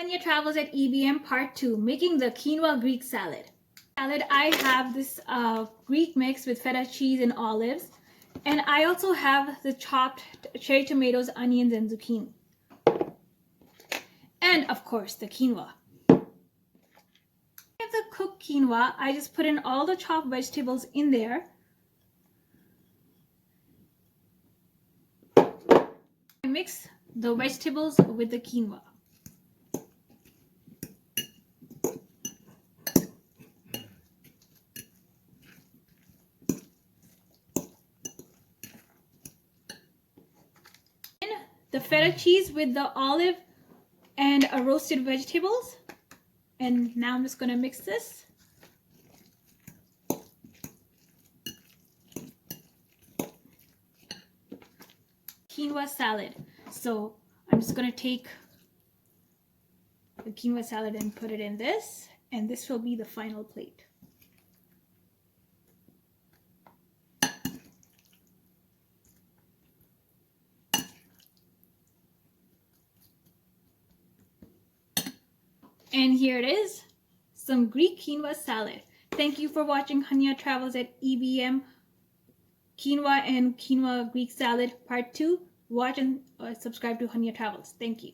Hunyah Travels at EBM Part 2, making the quinoa Greek salad. I have this Greek mix with feta cheese and olives, and I also have the chopped cherry tomatoes, onions, and zucchini. And of course, the quinoa. With the cooked quinoa, I just put in all the chopped vegetables in there. I mix the vegetables with the quinoa. The feta cheese with the olive and roasted vegetables. And now I'm just going to mix this. Quinoa salad. So I'm just going to take the quinoa salad and put it in this, and this will be the final plate. And here it is, some Greek quinoa salad. Thank you for watching Hunyah Travels at EBM Quinoa and Quinoa Greek Salad Part 2. Watch and subscribe to Hunyah Travels. Thank you.